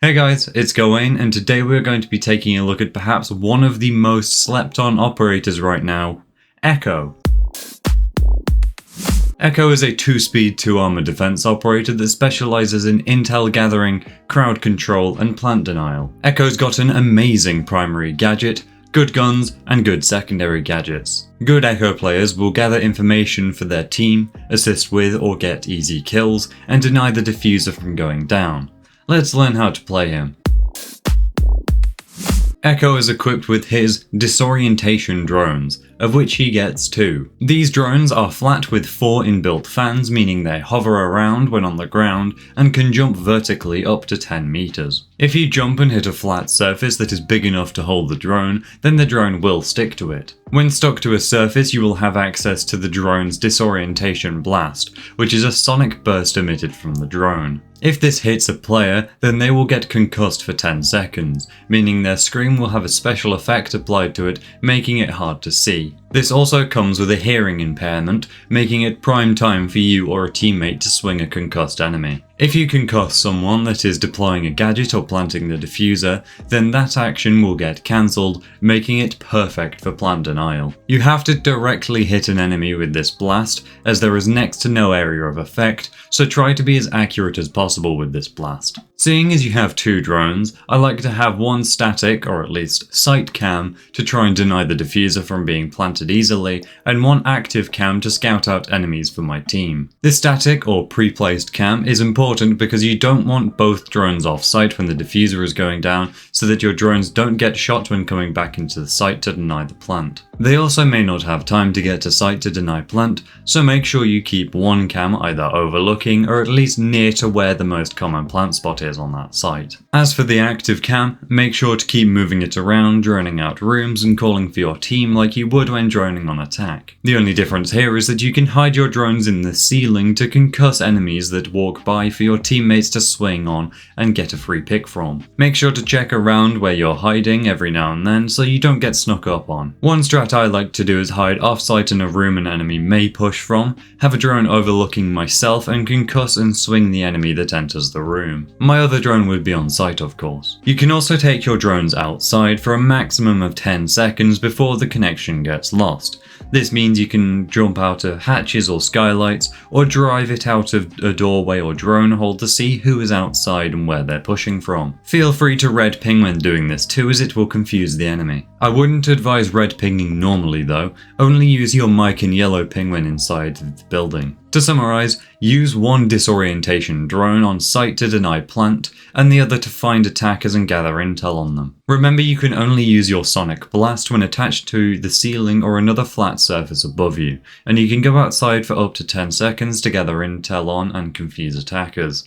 Hey guys, it's Gawain, and today we're going to be taking a look at perhaps one of the most slept on operators right now, Echo. Echo is a 2-speed, 2-armor defense operator that specializes in intel gathering, crowd control, and plant denial. Echo's got an amazing primary gadget, good guns, and good secondary gadgets. Good Echo players will gather information for their team, assist with or get easy kills, and deny the diffuser from going down. Let's learn how to play him. Echo is equipped with his disorientation drones, of which he gets 2. These drones are flat with 4 inbuilt fans, meaning they hover around when on the ground and can jump vertically up to 10 meters. If you jump and hit a flat surface that is big enough to hold the drone, then the drone will stick to it. When stuck to a surface, you will have access to the drone's disorientation blast, which is a sonic burst emitted from the drone. If this hits a player, then they will get concussed for 10 seconds, meaning their scream will have a special effect applied to it, making it hard to see. This also comes with a hearing impairment, making it prime time for you or a teammate to swing a concussed enemy. If you concuss someone that is deploying a gadget or planting the diffuser, then that action will get cancelled, making it perfect for plant denial. You have to directly hit an enemy with this blast, as there is next to no area of effect, so try to be as accurate as possible with this blast. Seeing as you have 2 drones, I like to have one static, or at least sight cam, to try and deny the diffuser from being planted easily, and one active cam to scout out enemies for my team. This static or pre-placed cam is important because you don't want both drones off site when the diffuser is going down, so that your drones don't get shot when coming back into the site to deny the plant. They also may not have time to get to site to deny plant, so make sure you keep one cam either overlooking or at least near to where the most common plant spot is on that site. As for the active cam, make sure to keep moving it around, droning out rooms and calling for your team like you would when droning on attack. The only difference here is that you can hide your drones in the ceiling to concuss enemies that walk by for your teammates to swing on and get a free pick from. Make sure to check around where you're hiding every now and then so you don't get snuck up on. One strat I like to do is hide off-site in a room an enemy may push from, have a drone overlooking myself and concuss and swing the enemy that enters the room. My other drone would be on site, of course. You can also take your drones outside for a maximum of 10 seconds before the connection gets lost. This means you can jump out of hatches or skylights, or drive it out of a doorway or drone hole to see who is outside and where they're pushing from. Feel free to red ping when doing this too, as it will confuse the enemy. I wouldn't advise red pinging normally though, only use your mic and yellow ping when inside the building. To summarize, use one disorientation drone on site to deny plant, and the other to find attackers and gather intel on them. Remember, you can only use your sonic blast when attached to the ceiling or another flat surface above you, and you can go outside for up to 10 seconds to gather intel on and confuse attackers.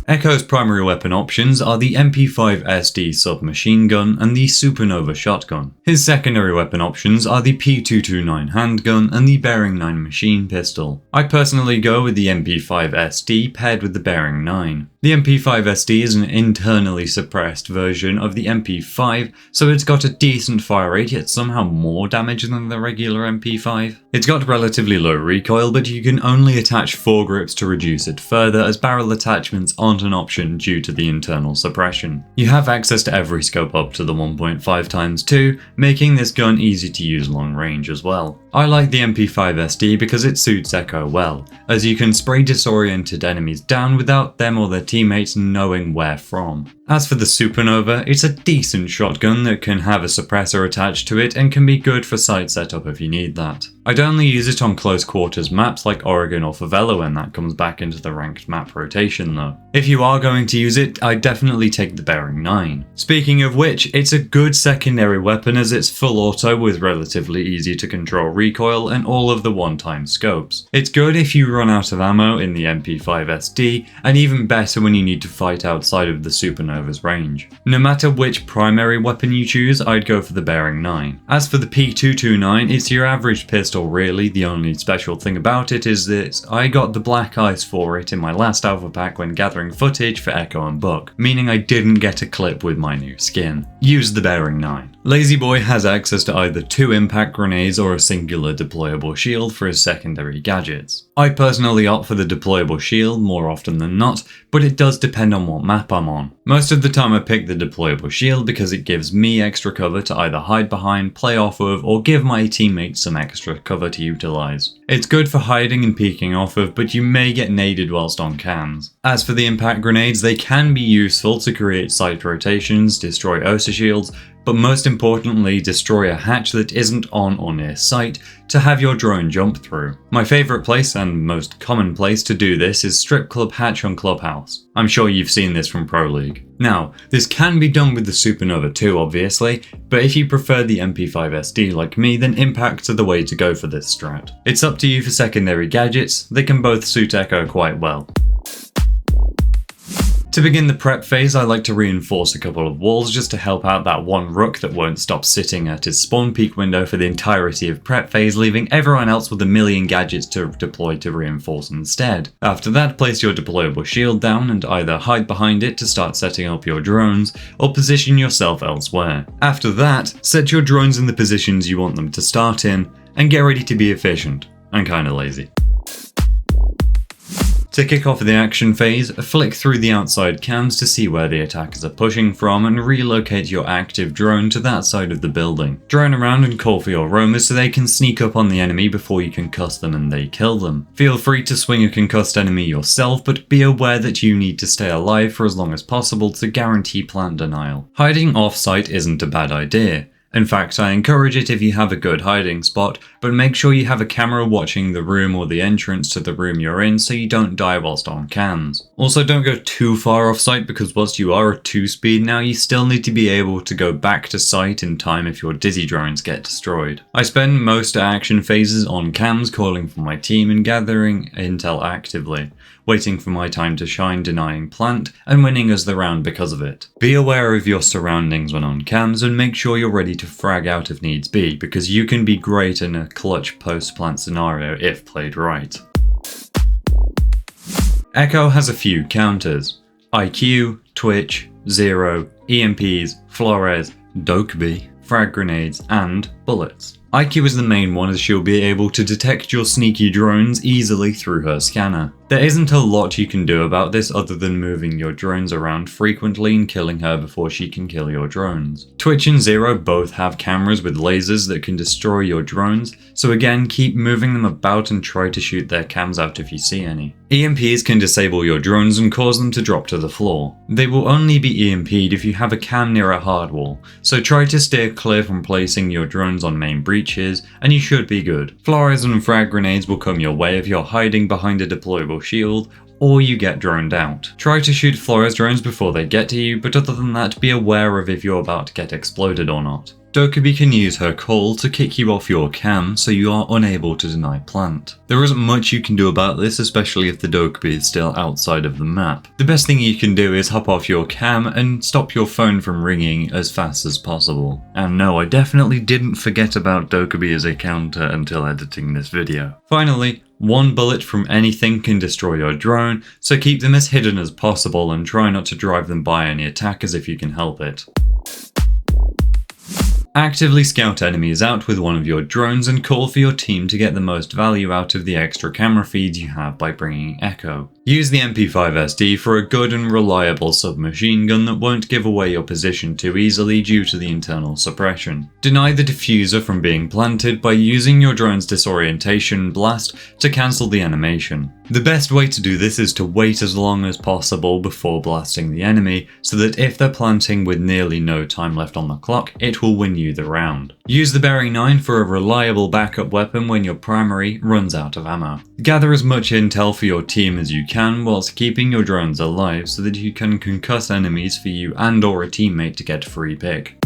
Echo's primary weapon options are the MP5 SD submachine gun and the Supernova shotgun. His secondary weapon options are the P229 handgun and the Bearing 9 machine pistol. I personally go with the MP5 SD paired with the Bearing 9. The MP5 SD is an internally suppressed version of the MP5, so it's got a decent fire rate yet somehow more damage than the regular MP5. It's got relatively low recoil, but you can only attach foregrips to reduce it further, as barrel attachments aren't an option due to the internal suppression. You have access to every scope up to the 1.5x2, making this gun easy to use long range as well. I like the MP5 SD because it suits Echo well, as you can spray disoriented enemies down without them or their teammates knowing where from. As for the Supernova, it's a decent shotgun that can have a suppressor attached to it and can be good for site setup if you need that. I'd only use it on close quarters maps like Oregon or Favela when that comes back into the ranked map rotation though. If you are going to use it, I'd definitely take the Bearing 9. Speaking of which, it's a good secondary weapon as it's full auto with relatively easy to control recoil and all of the one-time scopes. It's good if you run out of ammo in the MP5 SD, and even better when you need to fight outside of the Supernova's range. No matter which primary weapon you choose, I'd go for the Bearing 9. As for the P229, it's your average pistol really. The only special thing about it is that I got the black ice for it in my last alpha pack when gathering footage for Echo and Buck, meaning I didn't get a clip with my new skin. Use the Bearing 9. Lazy Boy has access to either 2 impact grenades or a singular deployable shield for his secondary gadgets. I personally opt for the deployable shield more often than not, but it does depend on what map I'm on. Most of the time I pick the deployable shield because it gives me extra cover to either hide behind, play off of, or give my teammates some extra cover to utilise. It's good for hiding and peeking off of, but you may get naded whilst on cams. As for the impact grenades, they can be useful to create site rotations, destroy OSA shields, but most importantly destroy a hatch that isn't on or near sight to have your drone jump through. My favourite place and most common place to do this is Strip Club Hatch on Clubhouse. I'm sure you've seen this from Pro League. Now, this can be done with the Supernova too obviously, but if you prefer the MP5SD like me, then impacts are the way to go for this strat. It's up to you for secondary gadgets, they can both suit Echo quite well. To begin the prep phase, I like to reinforce a couple of walls just to help out that one rook that won't stop sitting at his spawn peak window for the entirety of prep phase, leaving everyone else with a million gadgets to deploy to reinforce instead. After that, place your deployable shield down and either hide behind it to start setting up your drones, or position yourself elsewhere. After that, set your drones in the positions you want them to start in, and get ready to be efficient, and kinda lazy. To kick off the action phase, flick through the outside cams to see where the attackers are pushing from and relocate your active drone to that side of the building. Drone around and call for your roamers so they can sneak up on the enemy before you concuss them and they kill them. Feel free to swing a concussed enemy yourself, but be aware that you need to stay alive for as long as possible to guarantee plant denial. Hiding off-site isn't a bad idea. In fact, I encourage it if you have a good hiding spot, but make sure you have a camera watching the room or the entrance to the room you're in so you don't die whilst on cams. Also, don't go too far off site because whilst you are at 2 speed now, you still need to be able to go back to site in time if your dizzy drones get destroyed. I spend most action phases on cams calling for my team and gathering intel actively, waiting for my time to shine, denying plant, and winning as the round because of it. Be aware of your surroundings when on cams and make sure you're ready to frag out if needs be, because you can be great in a clutch post-plant scenario if played right. Echo has a few counters: IQ, Twitch, Zero, EMPs, Flores, Dokeby, frag grenades, and bullets. IQ is the main one as she'll be able to detect your sneaky drones easily through her scanner. There isn't a lot you can do about this other than moving your drones around frequently and killing her before she can kill your drones. Twitch and Zero both have cameras with lasers that can destroy your drones, so again keep moving them about and try to shoot their cams out if you see any. EMPs can disable your drones and cause them to drop to the floor. They will only be EMP'd if you have a cam near a hard wall, so try to steer clear from placing your drones on main breaches and you should be good. Flores and frag grenades will come your way if you're hiding behind a deployable shield or you get droned out. Try to shoot Flores drones before they get to you, but other than that, be aware of if you're about to get exploded or not. Dokeby can use her call to kick you off your cam so you are unable to deny plant. There isn't much you can do about this, especially if the Dokeby is still outside of the map. The best thing you can do is hop off your cam and stop your phone from ringing as fast as possible. And no, I definitely didn't forget about Dokeby as a counter until editing this video. Finally, one bullet from anything can destroy your drone, so keep them as hidden as possible and try not to drive them by any attackers if you can help it. Actively scout enemies out with one of your drones and call for your team to get the most value out of the extra camera feeds you have by bringing Echo. Use the MP5SD for a good and reliable submachine gun that won't give away your position too easily due to the internal suppression. Deny the diffuser from being planted by using your drone's disorientation blast to cancel the animation. The best way to do this is to wait as long as possible before blasting the enemy, so that if they're planting with nearly no time left on the clock, it will win you the round. Use the Bearing 9 for a reliable backup weapon when your primary runs out of ammo. Gather as much intel for your team as you can whilst keeping your drones alive so that you can concuss enemies for you and or a teammate to get a free pick.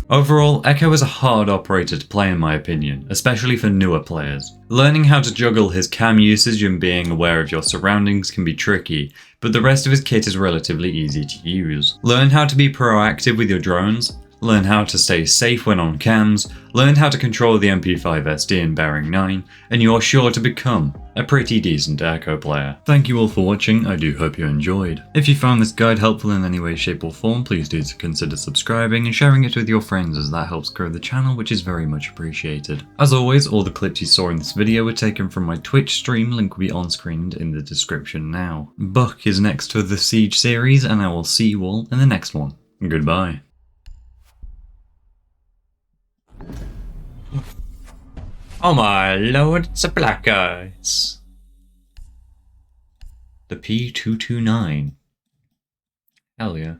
Overall, Echo is a hard operator to play in my opinion, especially for newer players. Learning how to juggle his cam usage and being aware of your surroundings can be tricky, but the rest of his kit is relatively easy to use. Learn how to be proactive with your drones, learn how to stay safe when on cams, learn how to control the MP5 SD in Bearing 9, and you're sure to become a pretty decent Echo player. Thank you all for watching, I do hope you enjoyed. If you found this guide helpful in any way, shape or form, please do consider subscribing and sharing it with your friends, as that helps grow the channel, which is very much appreciated. As always, all the clips you saw in this video were taken from my Twitch stream, link will be on screen and in the description now. Buck is next for the Siege series, and I will see you all in the next one. Goodbye. Oh my lord, it's a black eyes. The P229. Hell yeah.